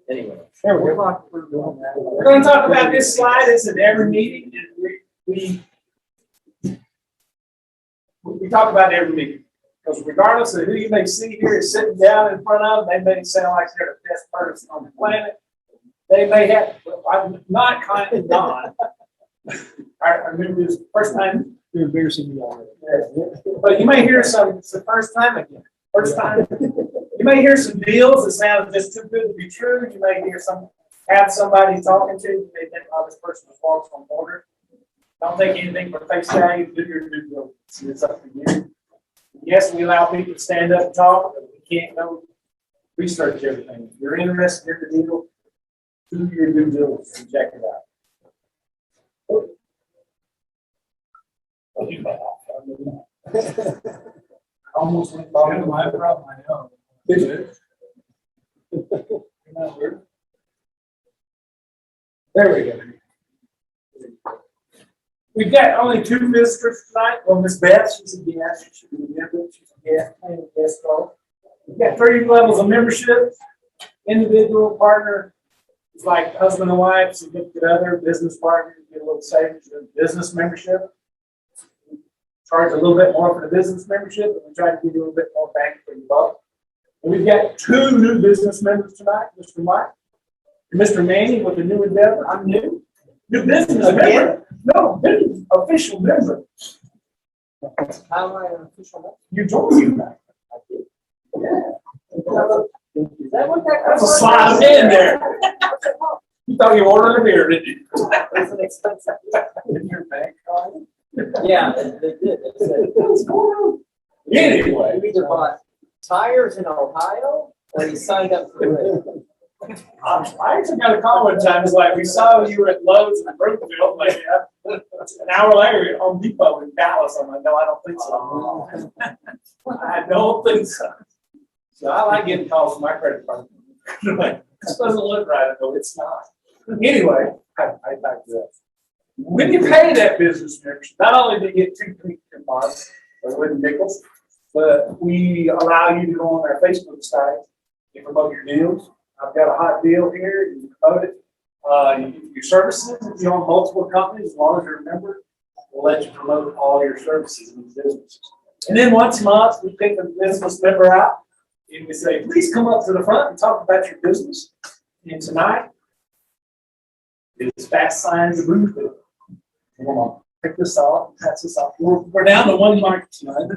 Anyway. There we go. We're going to talk about this slide. It's at every meeting, and we talk about every meeting because regardless of who you may see here is sitting down in front of them, they may sound like they're the best person on the planet. They may have. I'm not kind of Don. I remember this first time. You're embarrassing me already. But you may hear some. It's the first time again. First time. You may hear some deals that sound just too good to be true. You may have somebody talking to you. You may think, oh, this person was lost on border. Don't take anything for face value. Do your due diligence. It's up to you. Yes, we allow people to stand up and talk, but we can't go research everything. If you're interested in the deal, do your due diligence and check it out. Almost went by my problem, I know. There we go. We've got only 2 visitors tonight. Well, Miss Beth, she's a guest. She should be a member. She's a guest and a guest star. We've got 3 levels of membership. Individual, partner. It's like husband and wife, significant other, business partner. You get a little savings. Business membership. Charge a little bit more for the business membership, but we try to give you a little bit more bang for your buck. And we've got 2 new business members tonight, Mr. Mike and Mr. Manny with the new endeavor. I'm new. New business member. No, new official member. How am I an official member? You told me that. I did. Yeah. Is that what that That's a slide of in there. You thought you ordered a beer, didn't you? It's an expensive. In your bank card? Yeah, they did. They said, What's going on? Anyway. you either bought tires in Ohio or you signed up for it. I actually got a call one time. It's like, we saw you were at Lowe's in Brookfield. Like, an hour later, you're at Home Depot in Dallas. I'm like, no, I don't think so. I don't think so. So I like getting calls from my credit card. Like, this doesn't look right. No, it's not. Anyway, I digress. When you pay that business membership, not only do you get 2 coupons with nickels, but we allow you to go on our Facebook site and promote your deals. I've got a hot deal here. You can promote it. Your services, if you own multiple companies, as long as you're a member, we'll let you promote all your services in these businesses. And then once a month, we pick a business member out and we say, please come up to the front and talk about your business. And tonight is Fast Signs of Broomfield. Come on, pick this off, pass this off. We're down to 1 mic tonight.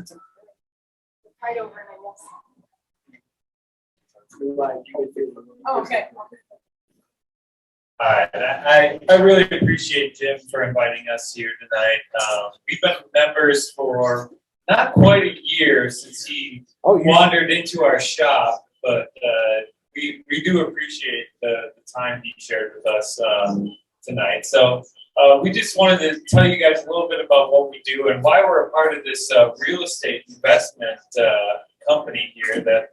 Right over, I guess. Oh, okay. All right, I really appreciate Jim for inviting us here tonight. We've been members for not quite a year since he wandered into our shop, but we do appreciate the time he shared with us tonight. So we just wanted to tell you guys a little bit about what we do and why we're a part of this real estate investment company here that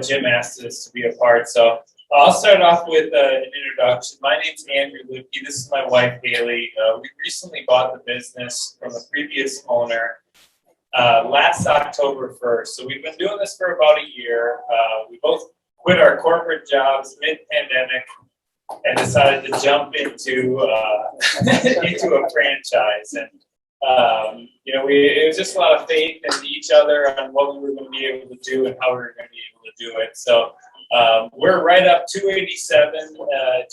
Jim asked us to be a part. So I'll start off with an introduction. My name's Andrew Lipke. This is my wife, Haley. We recently bought the business from the previous owner last October 1st. So we've been doing this for about a year. We both quit our corporate jobs mid-pandemic and decided to jump into into a franchise. And it was just a lot of faith in each other on what we were going to be able to do and how we were going to be able to do it. So we're right up 287,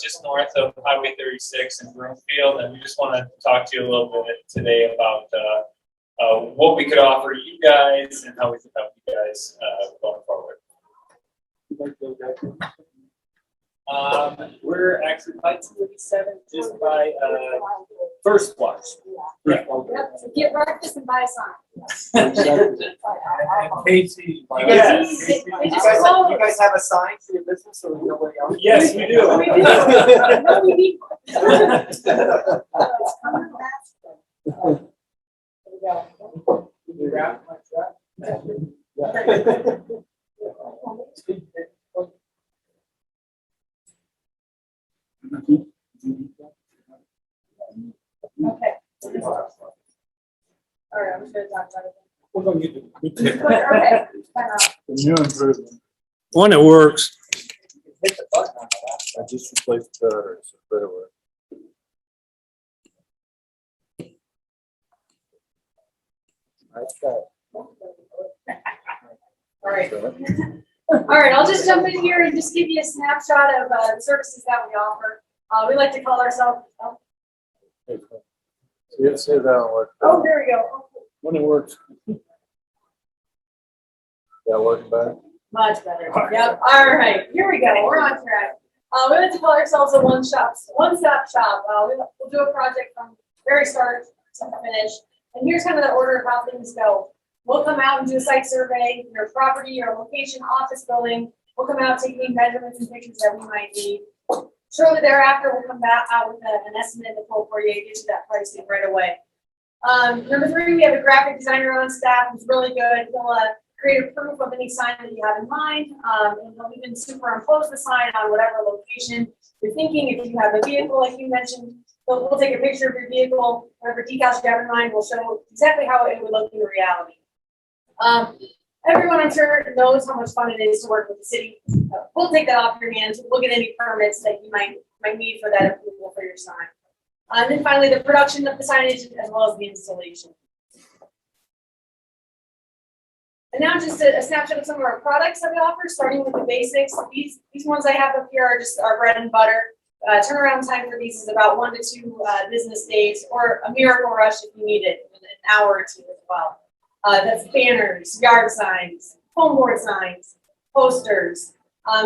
just north of Highway 36 in Broomfield, and we just want to talk to you a little bit today about what we could offer you guys and how we can help you guys going forward. We're actually by 287, just by First Watch. Yep, so get breakfast and buy a sign. Casey. Yes. You guys have a sign for your business or nobody else? Yes, we do. No, we need one. It's coming fast. There we go. Okay. All right, I'm just gonna talk about it. We're gonna get Okay. the new improvement. One that works. hit the button on the laptop. I just replaced the batteries. Better work. Nice try. All right. All right, I'll just jump in here and just give you a snapshot of the services that we offer. We like to call ourselves, See that one work. oh, there we go. When it works. That working better? Much better. Yep. All right, here we go. We're on track. We like to call ourselves a one-stop shop. We'll do a project from very start to finish. And here's kind of the order of how things go. We'll come out and do a site survey, your property, your location, office building. We'll come out, take any measurements and pictures that we might need. Shortly thereafter, we'll come back out with an estimate to pull for you, get you that pricing right away. Number 3, we have a graphic designer on staff who's really good. He'll create a proof of any sign that you have in mind, and he'll even superimpose the sign on whatever location you're thinking. If you have a vehicle, like you mentioned, we'll take a picture of your vehicle, whatever decals you have in mind, we'll show exactly how it would look in reality. Everyone I'm sure knows how much fun it is to work with the city. We'll take that off your hands. We'll get any permits that you might need for that approval for your sign. And then finally, the production of the signage as well as the installation. And now just a snapshot of some of our products that we offer, starting with the basics. These ones I have up here are just our bread and butter. Turnaround time for these is about 1 to 2 business days, or a miracle rush if you need it, in an hour or 2 as well. That's banners, yard signs, home board signs, posters.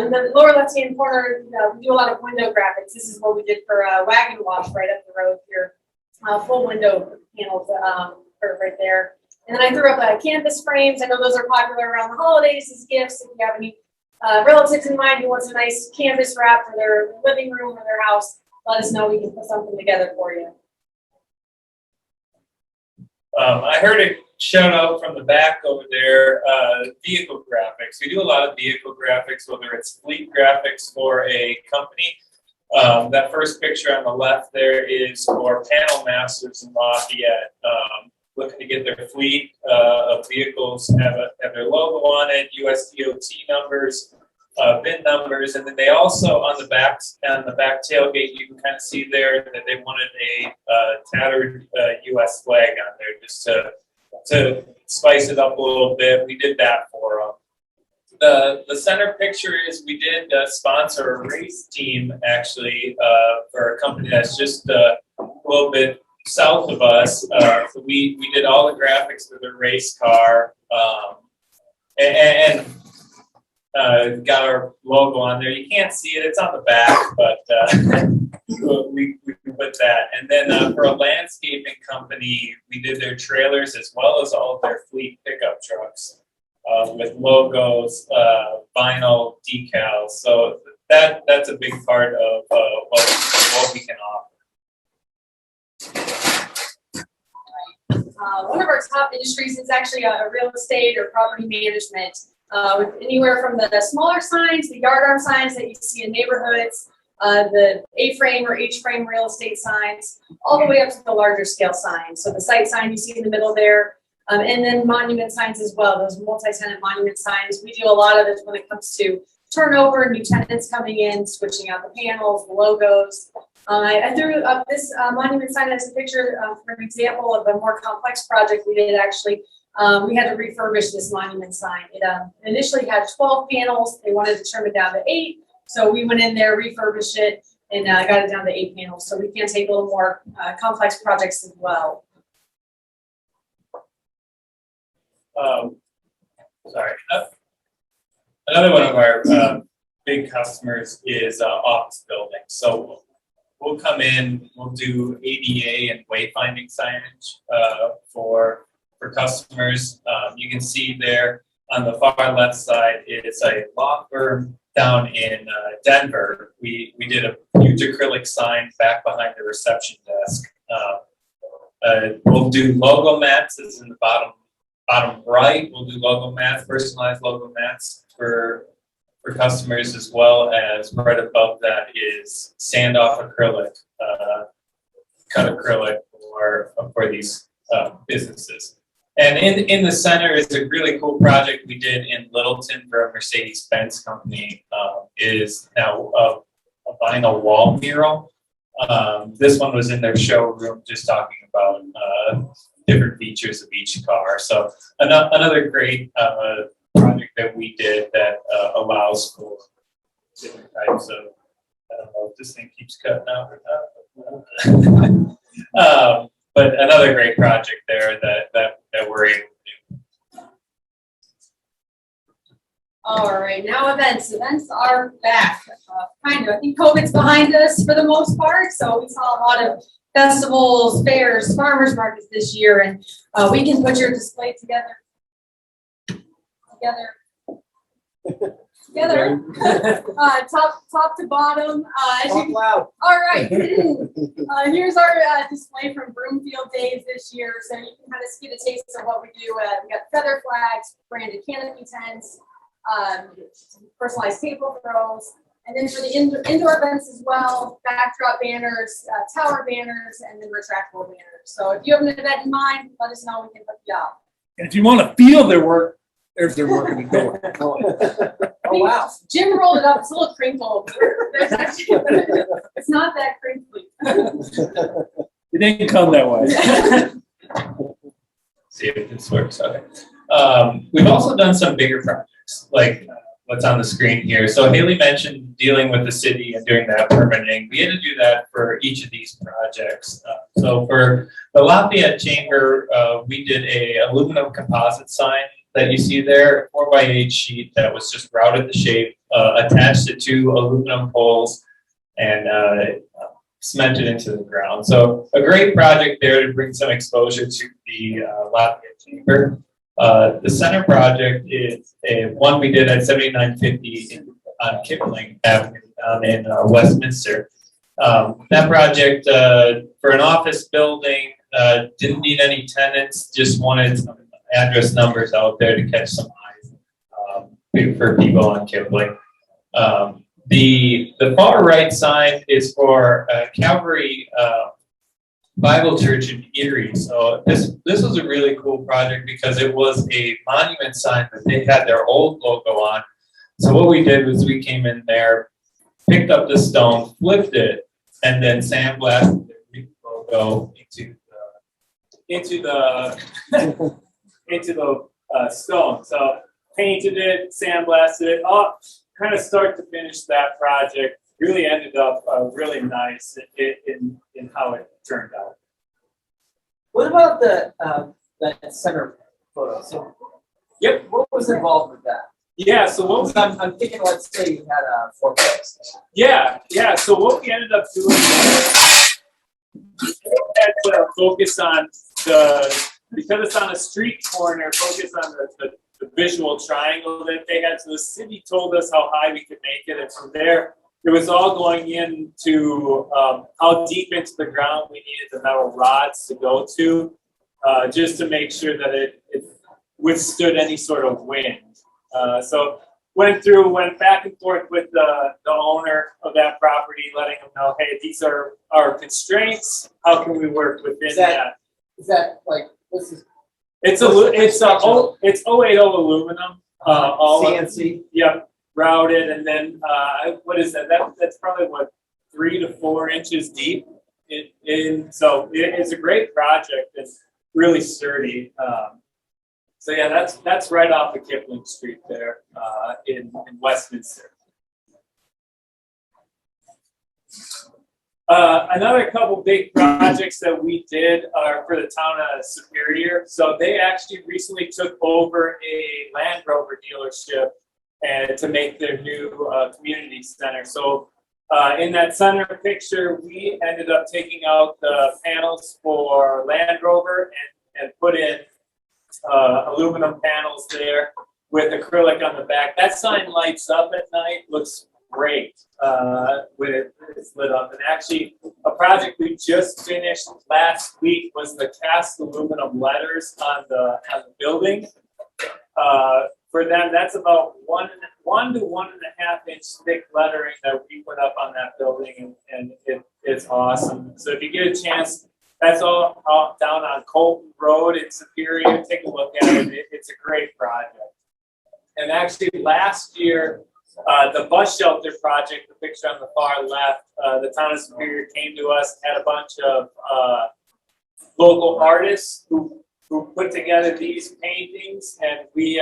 In the lower left-hand corner, we do a lot of window graphics. This is what we did for Wagon Wash right up the road here. Full window panels right there. And then I threw up canvas frames. I know those are popular around the holidays as gifts. If you have any relatives in mind who wants a nice canvas wrap for their living room or their house, let us know. We can put something together for you. I heard a shout out from the back over there, vehicle graphics. We do a lot of vehicle graphics, whether it's fleet graphics for a company. That first picture on the left there is for Panel Masters in Lafayette. Looking to get their fleet of vehicles, have their logo on it, USDOT numbers, VIN numbers, and then they also on the back tailgate you can kind of see there that they wanted a tattered U.S. flag on there just to spice it up a little bit. We did that for them. The center picture is we did sponsor a race team actually for a company that's just a little bit south of us. So we did all the graphics for the race car and got our logo on there. You can't see it; it's on the back, but we put that. And then for a landscaping company, we did their trailers as well as all of their fleet pickup trucks with logos, vinyl decals. So that's a big part of what we can offer. One of our top industries is actually real estate or property management. With anywhere from the smaller signs, the yard arm signs that you see in neighborhoods, the A-frame or H-frame real estate signs, all the way up to the larger scale signs. So the site sign you see in the middle there, and then monument signs as well, those multi-tenant monument signs. We do a lot of it when it comes to turnover, new tenants coming in, switching out the panels, the logos. I threw up this monument sign as a picture for an example of a more complex project we did actually. We had to refurbish this monument sign. It initially had 12 panels. They wanted to trim it down to 8. So we went in there, refurbished it, and got it down to 8 panels. So we can take a little more complex projects as well. Another one of our big customers is office buildings. So we'll come in, we'll do ADA and wayfinding signage for customers. You can see there on the far left side, it's a law firm down in Denver. We did a huge acrylic sign back behind the reception desk. We'll do logo mats, is in the bottom right. We'll do logo mats, personalized logo mats for customers, as well as right above that is sand off acrylic, cut acrylic for these businesses. And in the center is a really cool project we did in Littleton for a Mercedes-Benz company. is now a vinyl wall mural. This one was in their showroom, just talking about different features of each car. So another great project that we did that allows for different types of. I don't know if this thing keeps cutting out or not. But another great project there that we're able to do. All right, now events. Events are back, kind of. I think COVID's behind us for the most part, so we saw a lot of festivals, fairs, farmers markets this year, and we can put your display together. Top to bottom. As you Talk loud. All right. Here's our display from Broomfield Days this year. So you can kind of get a taste of what we do. We got feather flags, branded canopy tents, personalized table throws, and then for the indoor events as well, backdrop banners, tower banners, and then retractable banners. So if you have an event in mind, let us know. We can hook you up. And if you want to feel their work, there's their work in the door. Oh, wow. Jim rolled it up. It's a little crinkled. It's not that crinkly. It didn't come that way. See if this works. Okay. We've also done some bigger projects, like what's on the screen here. So Haley mentioned dealing with the city and doing that permitting. We had to do that for each of these projects. So for the Lafayette Chamber, we did a aluminum composite sign that you see there, 4x8 sheet that was just routed the shape, attached to 2 aluminum poles, and cemented into the ground. So a great project there to bring some exposure to the Lafayette Chamber. The center project is one we did at 7950 on Kipling Avenue down in Westminster. That project for an office building didn't need any tenants, just wanted some address numbers out there to catch some eyes for people on Kipling. The far right side is for Calvary Bible Church in Erie. So this was a really cool project because it was a monument sign that they had their old logo on. So what we did was we came in there, picked up the stone, flipped it, and then sandblasted the Greek logo into the stone. So painted it, sandblasted it, kind of start to finish that project. Really ended up really nice in how it turned out. What about that center photo? So, Yep. what was involved with that? Yeah. So what we I'm thinking, let's say you had a fourplex. Yeah. So what we ended up doing was we had to focus on because it's on a street corner, focus on the visual triangle that they had. So the city told us how high we could make it, and from there, it was all going into how deep into the ground we needed the metal rods to go to, just to make sure that it withstood any sort of wind. So went back and forth with the owner of that property, letting them know, hey, these are our constraints. How can we work within that? Is that like, what's this? It's 080 aluminum. All CNC? Yep, routed, and then what is that? That's probably 3 to 4 inches deep. So it's a great project. It's really sturdy. So yeah, that's right off of Kipling Street there in Westminster. Another couple big projects that we did are for the town of Superior. So they actually recently took over a Land Rover dealership and to make their new community center. So in that center picture, we ended up taking out the panels for Land Rover and put in aluminum panels there with acrylic on the back. That sign lights up at night, looks great with it's lit up. And actually, a project we just finished last week was the cast aluminum letters on the building. For them, that's about 1 to 1.5 inch thick lettering that we put up on that building, and it's awesome. So if you get a chance, that's all down on Colton Road in Superior. Take a look at it. It's a great project. And actually, last year The bus shelter project, the picture on the far left, the town of Superior came to us, had a bunch of local artists who put together these paintings, and we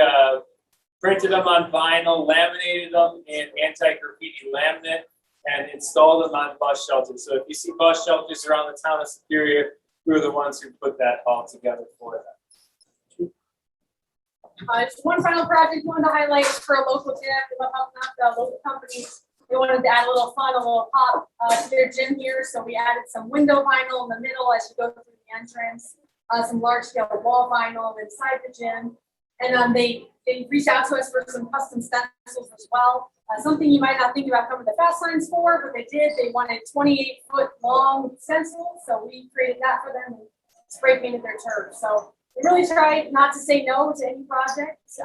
printed them on vinyl, laminated them in anti-graffiti laminate, and installed them on bus shelters. So if you see bus shelters around the town of Superior, we were the ones who put that all together for them. Just one final project we wanted to highlight for a local gym, about helping out the local companies. They wanted to add a little fun, a little pop to their gym here, so we added some window vinyl in the middle as you go through the entrance, some large scale wall vinyl inside the gym, and they reached out to us for some custom stencils as well. Something you might not think about coming to Fast Signs for, but they did. They wanted 28-foot long stencils, so we created that for them and spray painted their turf. So we really tried not to say no to any project. So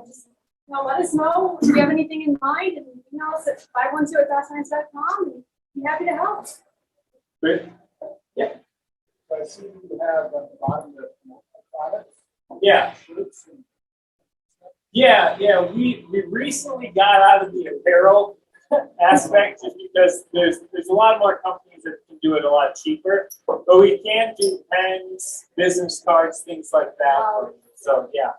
just let us know if you have anything in mind, and email us at 512@fastsigns.com, and be happy to help. Great. I see you have on the bottom the products. Yeah. Yeah, we recently got out of the apparel aspect just because there's a lot more companies that can do it a lot cheaper, but we can do pens, business cards, things like that. So yeah,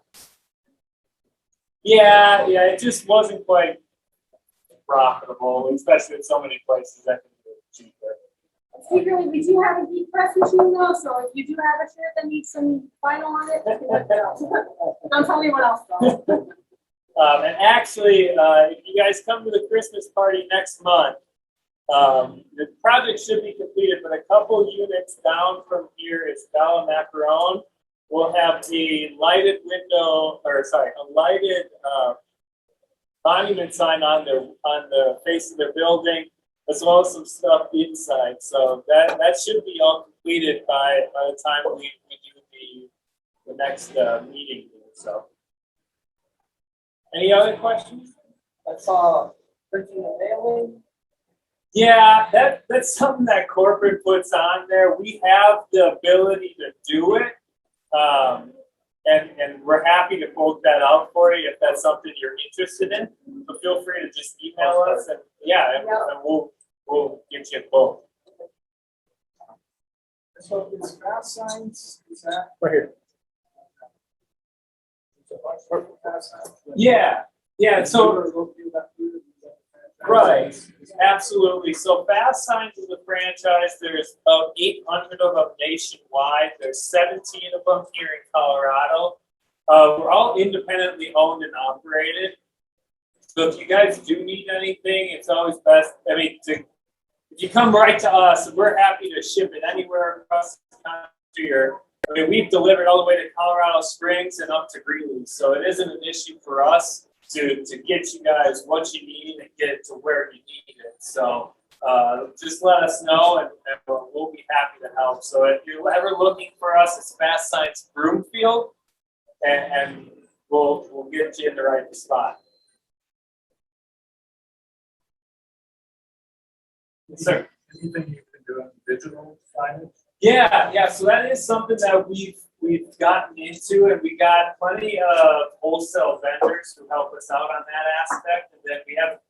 it just wasn't quite profitable, especially in so many places that can do it cheaper. Secretly, we do have a deep press machine though, so if you do have a shirt that needs some vinyl on it, don't tell me what else though. And actually, if you guys come to the Christmas party next month, the project should be completed, but a couple units down from here is Bella Macaron. We'll have a lighted monument sign on the face of their building, as well as some stuff inside. So that should be all completed by the time we do the next meeting. So, any other questions? I saw printing and mailing. Yeah, that's something that corporate puts on there. We have the ability to do it, and we're happy to quote that out for you if that's something you're interested in. But feel free to just email us, and we'll get you a quote. So is Fast Signs, is that right here? Yeah. So right, absolutely. So Fast Signs is a franchise. There's about 800 of them nationwide. There's 17 of them here in Colorado. We're all independently owned and operated. So if you guys do need anything, it's always best. If you come right to us, we're happy to ship it anywhere across the country. We've delivered all the way to Colorado Springs and up to Greeley, so it isn't an issue for us to get you guys what you need and get it to where you need it. So just let us know, and we'll be happy to help. So if you're ever looking for us, it's Fast Signs Broomfield, and we'll get you in the right spot. Yes, sir. Anything you can do on digital signage? Yeah. So that is something that we've gotten into, and we got plenty of wholesale vendors who help us out on that aspect. And then we have,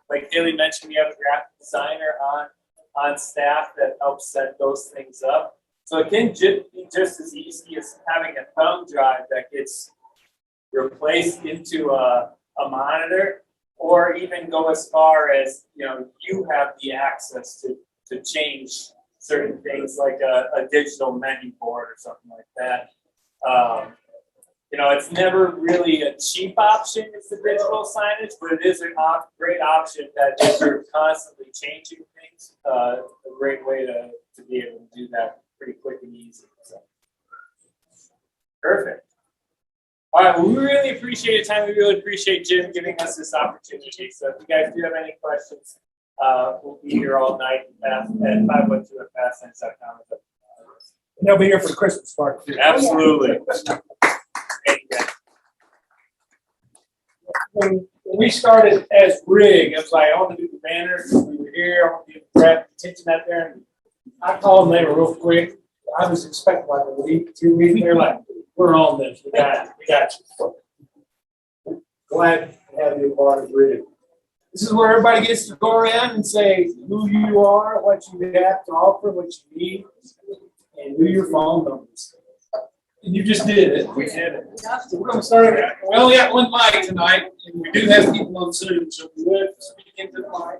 like Haley mentioned, we have a graphic designer on staff that helps set those things up. So it can be just as easy as having a thumb drive that gets replaced into a monitor, or even go as far as you have the access to change certain things like a digital menu board or something like that. It's never really a cheap option, it's the digital signage, but it is a great option that if you're constantly changing things, a great way to be able to do that pretty quick and easy. So. Perfect. All right, well, we really appreciate your time. We really appreciate Jim giving us this opportunity. So if you guys do have any questions, we'll be here all night at 512@fastsigns.com. And they'll be here for the Christmas party too. Absolutely. When we started as Rig, it was like, I want to do the banners. We were here, I want to grab attention out there. And I called them, they were real quick. I was expecting like a week, 2 weeks. They're like, we're on this. We got you. Glad to have you a part of Rig. This is where everybody gets to go around and say who you are, what you have to offer, what you need, and who your phone numbers. And you just did it. We did it. So we're gonna start. We only got one mic tonight, and we do have people on Zoom, so we would speak into the mic.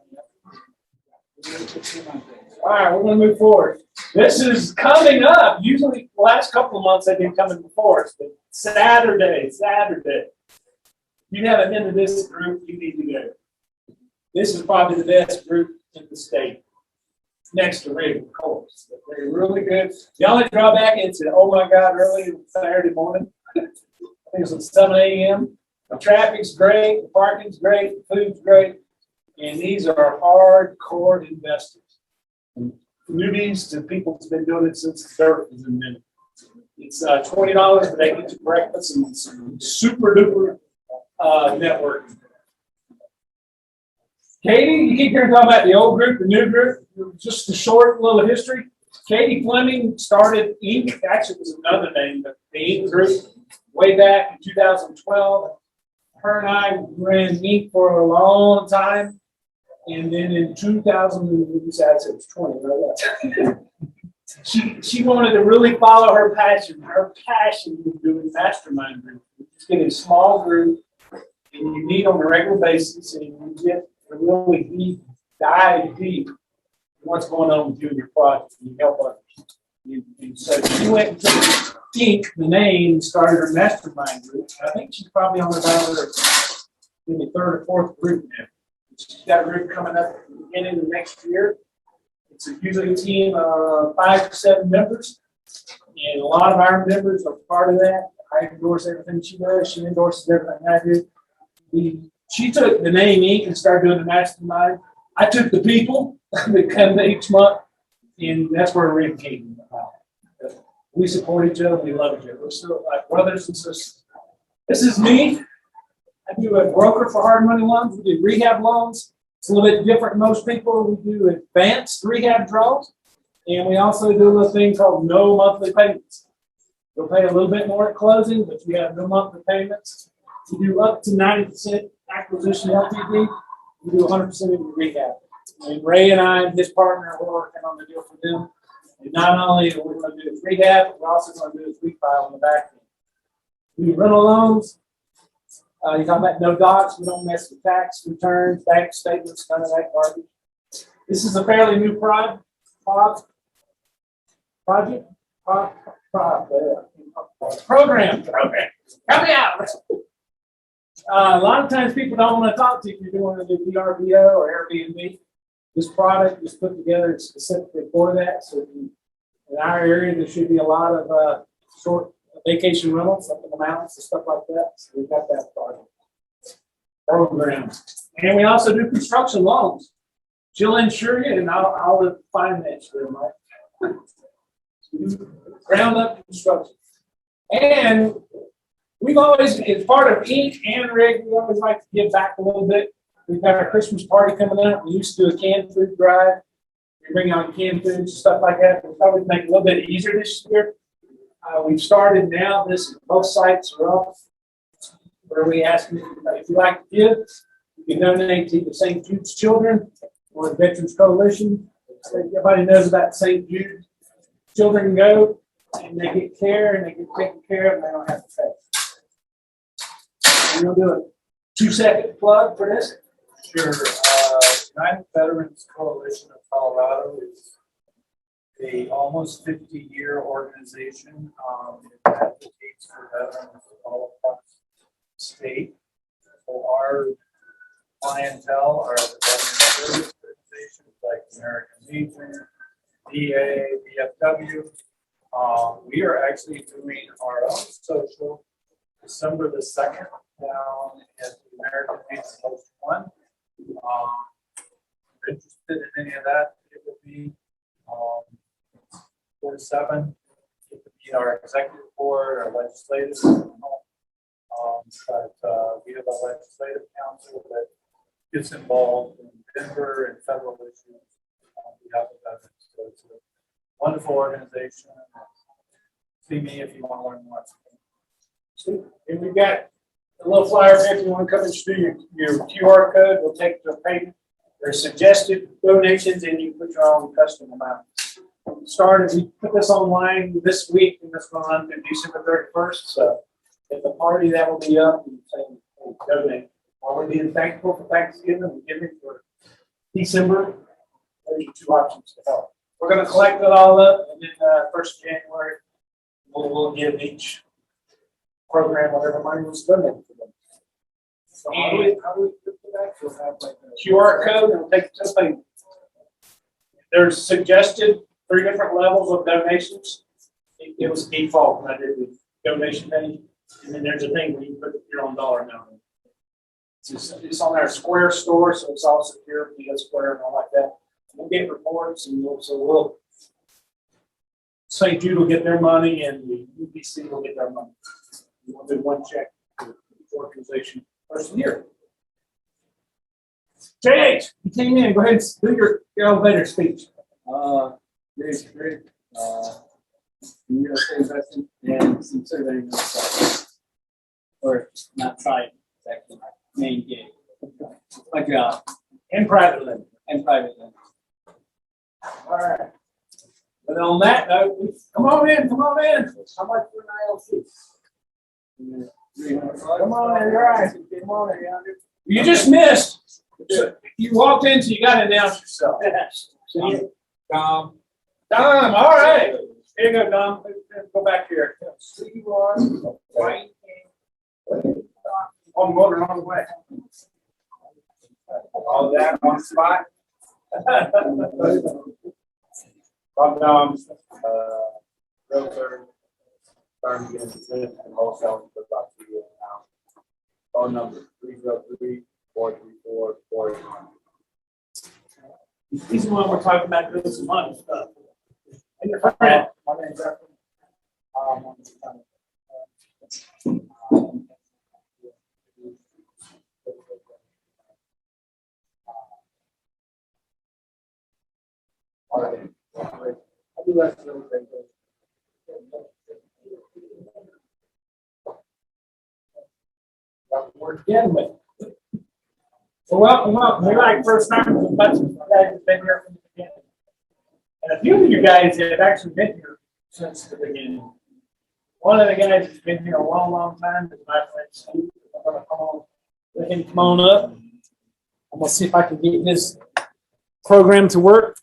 All right, we're gonna move forward. This is coming up. Usually, the last couple of months they've been coming before us, but Saturday. If you haven't been to this group, you need to go. This is probably the best group in the state. Next to Rig, of course. But they're really good. The only drawback is that, oh my God, early Saturday morning. I think it's at 7 a.m. The traffic's great, the parking's great, the food's great. And these are hardcore investors. And newbies to people who's been doing it since the dirt was invented. It's $20, but they get you breakfast and some super duper networking. Katie, you keep hearing talking about the old group, the new group. Just a short little history. Katie Fleming started Inc. Actually, it was another name, but the Inc. group way back in 2012. Her and I ran Inc. for a long time. And then in 2000, we decided it was 20, right? She wanted to really follow her passion. Her passion was doing mastermind group. Just get a small group, and you meet on a regular basis, and you get a really deep dive deep in what's going on with you and your project, and you help others. And so she went and took Inc., the name, and started her mastermind group. I think she's probably on about her maybe third or fourth group now. She's got a group coming up at the beginning of next year. It's usually a team of 5 to 7 members, and a lot of our members are part of that. I endorse everything she does. She endorses everything I do. She took the name Inc. and started doing the mastermind. I took the people that come each month, and that's where Rig came about. We support each other. We love each other. We're still like brothers and sisters. This is me. I do a broker for hard money loans. We do rehab loans. It's a little bit different than most people. We do advanced rehab draws, and we also do a little thing called no monthly payments. You'll pay a little bit more at closing, but you have no monthly payments. We do up to 90% acquisition LTV. We do 100% of the rehab. And Ray and I and his partner are working on the deal for them. And not only are we going to do this rehab, we're also going to do this refile on the back end. We do rental loans. You talk about no docs. We don't mess with tax returns, bank statements, none of that garbage. This is a fairly new project. Program. Help me out. A lot of times people don't want to talk to you if you're doing a VRBO or Airbnb. This product was put together specifically for that. So in our area, there should be a lot of short vacation rentals up in the mountains and stuff like that. So we've got that program. And we also do construction loans. She'll insure you, and I'll finance you, Mike. Ground up construction. And we've always, as part of Inc. and Rig, we always like to give back a little bit. We've got our Christmas party coming up. We used to do a canned food drive. We bring out canned foods, stuff like that. We'll probably make it a little bit easier this year. We've started now. Both sites are up, where we ask them if you like to give, you can donate to the St. Jude's Children or the Veterans Coalition. So everybody knows about St. Jude. Children go and they get care and they get taken care of and they don't have to pay. We're going to do a 2-second plug for this. Sure. United Veterans Coalition of Colorado is a almost 50-year organization. It advocates for veterans all across the state. So our clientele are the veteran service organizations like American Legion, VA, VFW. We are actually doing our own social December the 2nd down at the American Legion Post 1. If you're interested in any of that, it would be 4 to 7. It could be our executive board, our legislative. But we have a legislative council that gets involved in Denver and federal issues on behalf of veterans. So it's a wonderful organization. See me if you want to learn more. And we've got a little flyer, if you want to come and do your QR code, we'll take the payment. There's suggested donations and you put your own custom amount. We put this online this week and it's going on through December 31st. So at the party that will be up and saying, hey, donate. While we're being thankful for Thanksgiving and giving for December, there's your two options to help. We're going to collect it all up and then 1st of January, we'll give each program whatever money was donated to them. So how do we do that? We'll have like a QR code and we'll take just like, there's suggested 3 different levels of donations. It was default when I did the donation thing. And then there's a thing where you put your own dollar amount in. It's on our Square store, so it's all secure via Square and all like that. We'll get reports and we'll St. Jude will get their money and the UBC will get their money. We'll do one check for each organization first year. JH, you came in. Go ahead and do your elevator speech. Great. Real estate investing and some surveying of the site. Or not site, it's actually my main gig. It's my job. And private lending. And private lending. All right. But on that note, come on in. How much for an ILC? Come on in, you're right. Come on in. You just missed. You walked in, so you got to announce yourself. See? Dom, all right. Here you go, Dom. Go back here. See you on right. On motor on the way. All that on spot. I'm Dom, realtor, starting to get into business and wholesaling for about 2 years now. Phone number 303-434-41. He's the one we're talking about doing some money stuff. And your friend. My name's Efren. I do less than anything. We're again with. So welcome. We're like first time, a bunch of guys have been here from the beginning. And a few of you guys have actually been here since the beginning. One of the guys has been here a long time is my friend Steve. I'm gonna let him come on up. I'm gonna see if I can get this program to work.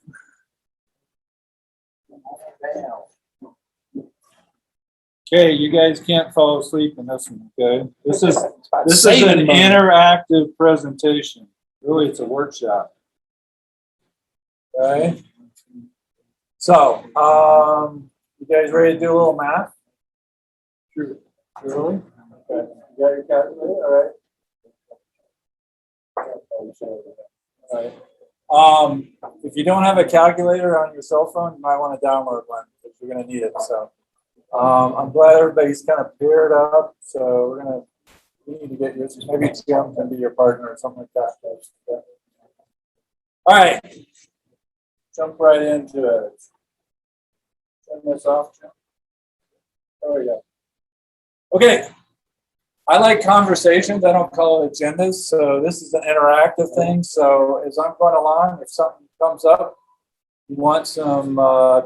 Okay, you guys can't fall asleep in this one, okay? This is an Saving money. interactive presentation. Really, it's a workshop. Okay? So, you guys ready to do a little math? Sure. Really? Okay. You got your calculator? All right. All right. If you don't have a calculator on your cell phone, you might want to download one because you're going to need it. So, I'm glad everybody's kind of paired up. So we need to get yours. Maybe Jim can be your partner or something like that. Yeah. All right. Jump right into it. Turn this off, Jim. There we go. Okay. I like conversations. I don't call it agendas. So this is an interactive thing. So as I'm going along, if something comes up, you want some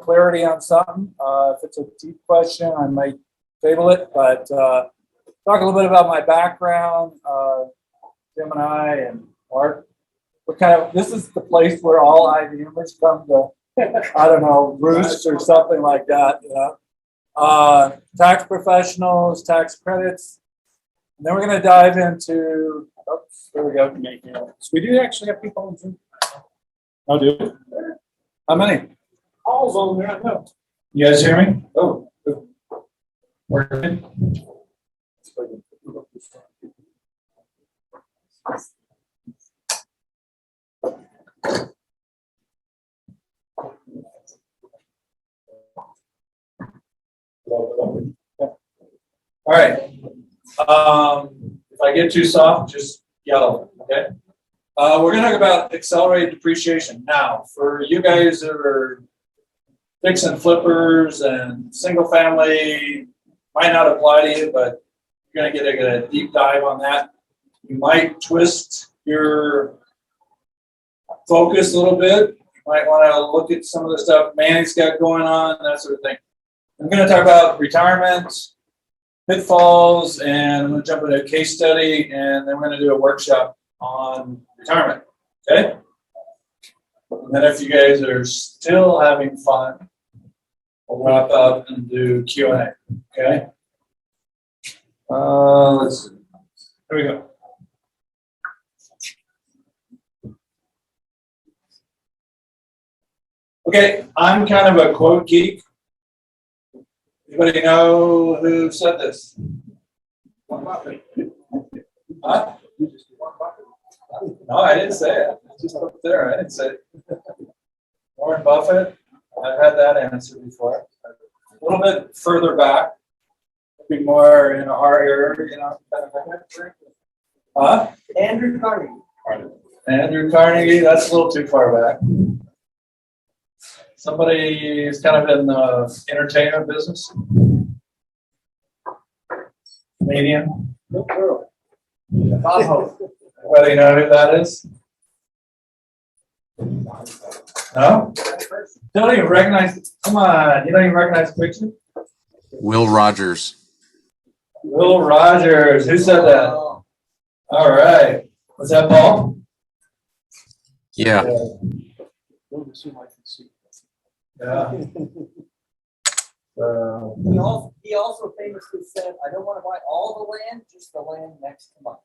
clarity on something. If it's a deep question, I might table it. But talk a little bit about my background, Jim and I, and Mark. This is the place where all IBMers come to, I don't know, roost or something like that. You know, tax professionals, tax credits. And then we're going to dive into. Oops, there we go. So we do actually have people on Zoom. I'll do it. How many? All's on there, I know. You guys hear me? Oh, good. Working. All right. If I get too soft, just yell, okay? We're going to talk about accelerated depreciation. Now, for you guys that are fix and flippers and single family, might not apply to you, but You're gonna get a deep dive on that. You might twist your focus a little bit. You might want to look at some of the stuff Manny's got going on, that sort of thing. I'm gonna talk about retirement, pitfalls, and I'm gonna jump into a case study, and then we're gonna do a workshop on retirement. Okay? And then if you guys are still having fun, we'll wrap up and do Q&A. Okay? Let's see. Here we go. Okay, I'm kind of a quote geek. Anybody know who said this? Huh? No, I didn't say it. It's just up there. I didn't say it. Warren Buffett. I've had that answer before. A little bit further back. Be more in our area, you know. Huh? Andrew Carnegie. Andrew Carnegie. That's a little too far back. Somebody who's kind of in the entertainment business. Comedian. Bob Hope. Whether you know who that is? No? You don't even recognize, come on, you don't even recognize the picture? Will Rogers. Will Rogers, who said that? All right. Was that Paul? Yeah. Yeah. He also famously said, I don't want to buy all the land, just the land next to mine.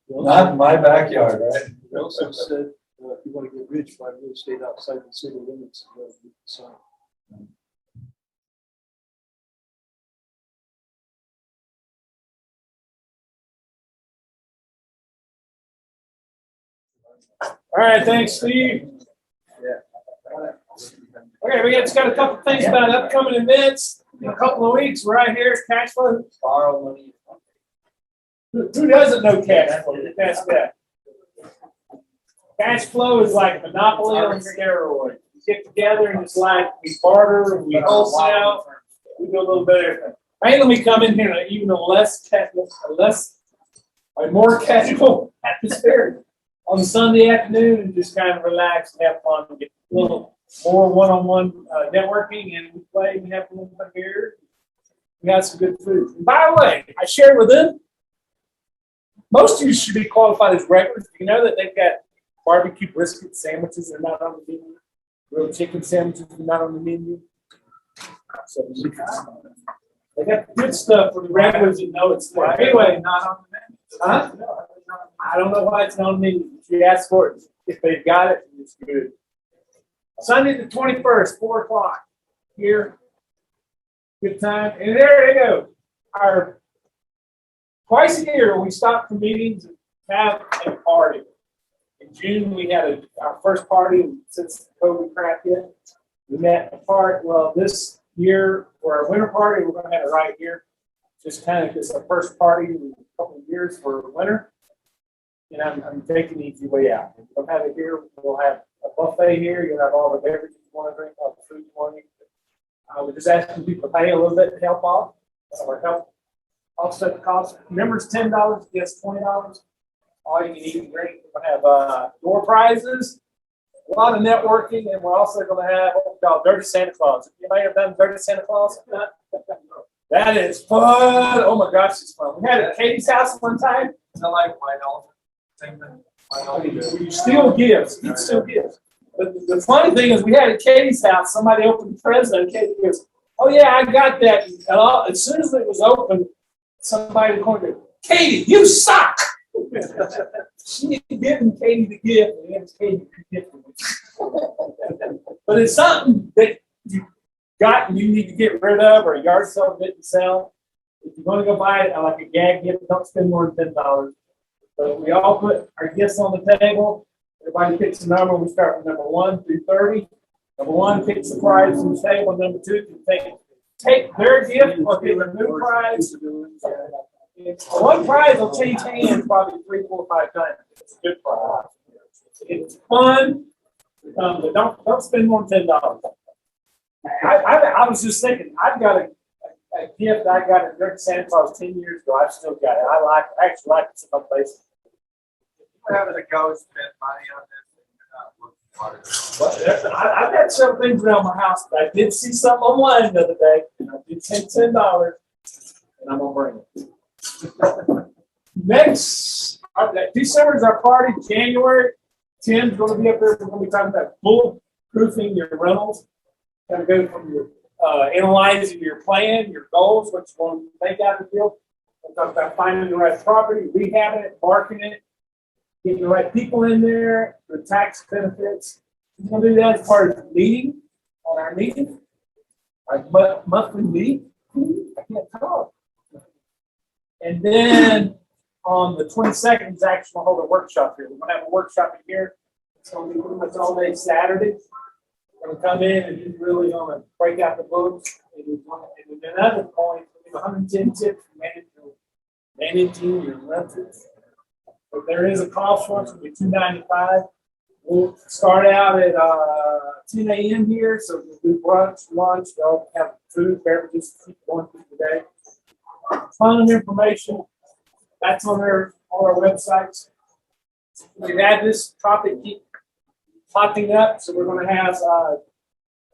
Not in my backyard, right? He also said, if you want to get rich, buy real estate outside the city limits. So, All right, thanks, Steve. Okay, we just got a couple things about upcoming events. In a couple of weeks, right here at Cash Flow. Borrow money. Who doesn't know cash flow? That's that. Cash flow is like Monopoly on steroids. You get together and it's like we barter, we wholesale, we do a little bit of everything. Hey, let me come in here in even a more casual atmosphere on Sunday afternoon and just kind of relax and have fun and get a little more one-on-one networking, and we play, we have a little bit of beer. We got some good food. And by the way, I shared with them, most of you should be qualified as regulars. You know that they've got barbecue brisket sandwiches that are not on the menu. Grilled chicken sandwiches that are not on the menu. So they got good stuff for the regulars that know it's there. Anyway, not on the menu. Huh? I don't know why it's not on the menu. If you ask for it, if they've got it, it's good. Sunday the 21st, 4 o'clock here. Good time. And there you go. Our twice a year we stop for meetings and have a party. In June we had our first party since COVID crap hit. We met a park. Well, this year for our winter party, we're going to have it right here. Just kind of because our first party in a couple of years for winter. And I'm taking the easy way out. If we'll have it here, we'll have a buffet here. You'll have all the beverages you want to drink, all the food you want to eat. We're just asking people to pay a little bit to help off. Or help offset the cost. Members $10, guests $20. All you can eat and drink. We're going to have door prizes, a lot of networking, and we're also going to have what we call Dirty Santa Claus. You may have done Dirty Santa Claus. That is fun. Oh my gosh, it's fun. We had it at Katie's house one time. Is that like White Elephant? You steal gifts. You steal gifts. But the funny thing is, we had at Katie's house, somebody opened the present, and Katie goes, oh yeah, I got that. And as soon as it was open, somebody in the corner goes, Katie, you suck. She had given Katie the gift, and it was Katie the gift. But it's something that you got and you need to get rid of, or a yard sale didn't sell. If you're going to go buy it like a gag gift, don't spend more than $10. But we all put our gifts on the table. Everybody picks a number. We start with number 1 through 30. Number 1 picks the prize from the table. Number 2 can take their gift or get a new prize. One prize will change hands probably 3, 4, 5 times. It's a good prize. It's fun, but don't spend more than $10. I was just thinking, I've got a a gift I got at Rick Santa Claus 10 years ago. I've still got it. I actually like it someplace. You're having to go spend money on this, and you're not looking for it. But I've got several things around my house, but I did see something online the other day, and I did spend $10, and I'm gonna bring it. Next, December is our party. January, Tim's gonna be up there. We're gonna be talking about bulletproofing your rentals. Gotta go from your analyzing your plan, your goals, what you want to make out of the deal. We'll talk about finding the right property, rehabbing it, marketing it, getting the right people in there, the tax benefits. We're gonna do that as part of the meeting, on our meeting, our monthly meeting. I can't talk. And then on the 22nd is actually gonna hold a workshop here. We're gonna have a workshop in here. It's gonna be pretty much all day Saturday. We're gonna come in and he's really gonna break out the books. And another point, 110 tips for managing your rentals. But there is a cost for it, it'll be $295. We'll start out at 10 a.m. here, so we'll do brunch, lunch, they'll have food, beverages, keep going through the day. Ton of information. That's on all our websites. We've had this topic keep popping up, so we're going to have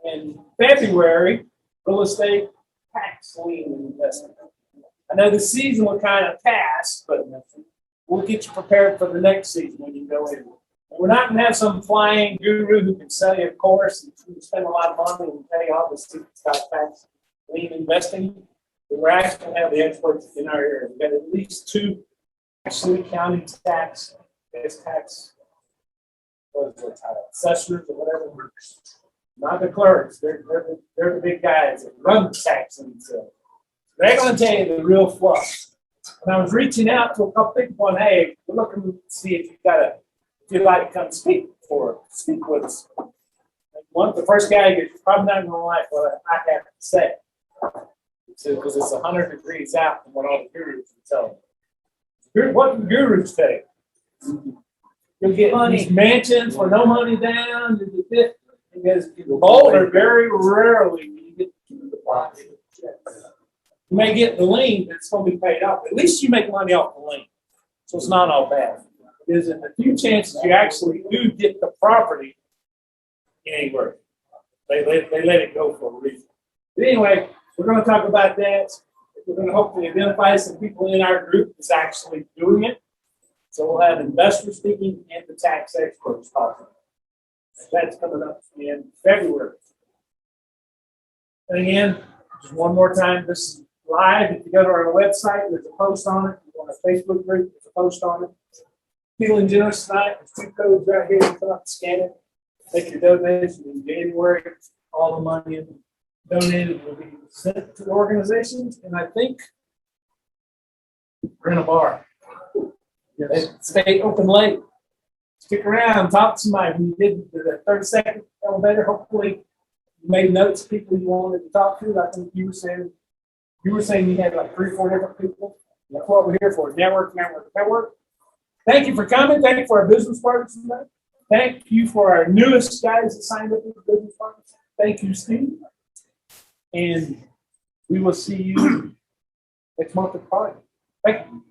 in February real estate tax lien investment. I know the season will kind of pass, but we'll get you prepared for the next season when you go in. We're not going to have some flying guru who can sell you a course and spend a lot of money and pay all the secrets about tax lien investing. But we're actually going to have the experts in our area. We've got at least 2 actually county tax, what is it, assessors or whatever. Not the clerks. They're the big guys that run the tax themselves. They're going to tell you the real fluff. And I was reaching out to a couple people going, hey, we're looking to see if you'd like to come speak with us. The first guy, you're probably not going to like what I have to say. Because it's 100 degrees out from what all the gurus are telling you. What do gurus say? You'll get these mansions for no money down. Because Boulder, very rarely you get the property. You may get the lien, but it's going to be paid off. At least you make money off the lien. So it's not all bad. There's a few chances you actually do get the property anywhere. They let it go for a reason. But anyway, we're going to talk about that. We're going to hopefully identify some people in our group that's actually doing it. So we'll have investors speaking and the tax experts talking. That's coming up in February. And again, just one more time, this is live. If you go to our website, there's a post on it. On our Facebook group, there's a post on it. Feeling generous tonight. There's 2 codes right here. You come up and scan it. Make your donation in January. All the money donated will be sent to the organizations. And I think we're in a bar. They stay open late. Stick around, talk to somebody. When you did the 30-second elevator, hopefully you made notes of people you wanted to talk to. I think you were saying you had like 3 or 4 different people. That's what we're here for. Network. Thank you for coming. Thank you for our business partners tonight. Thank you for our newest guys that signed up as business partners. Thank you, Steve. And we will see you next month at the party. Thank you.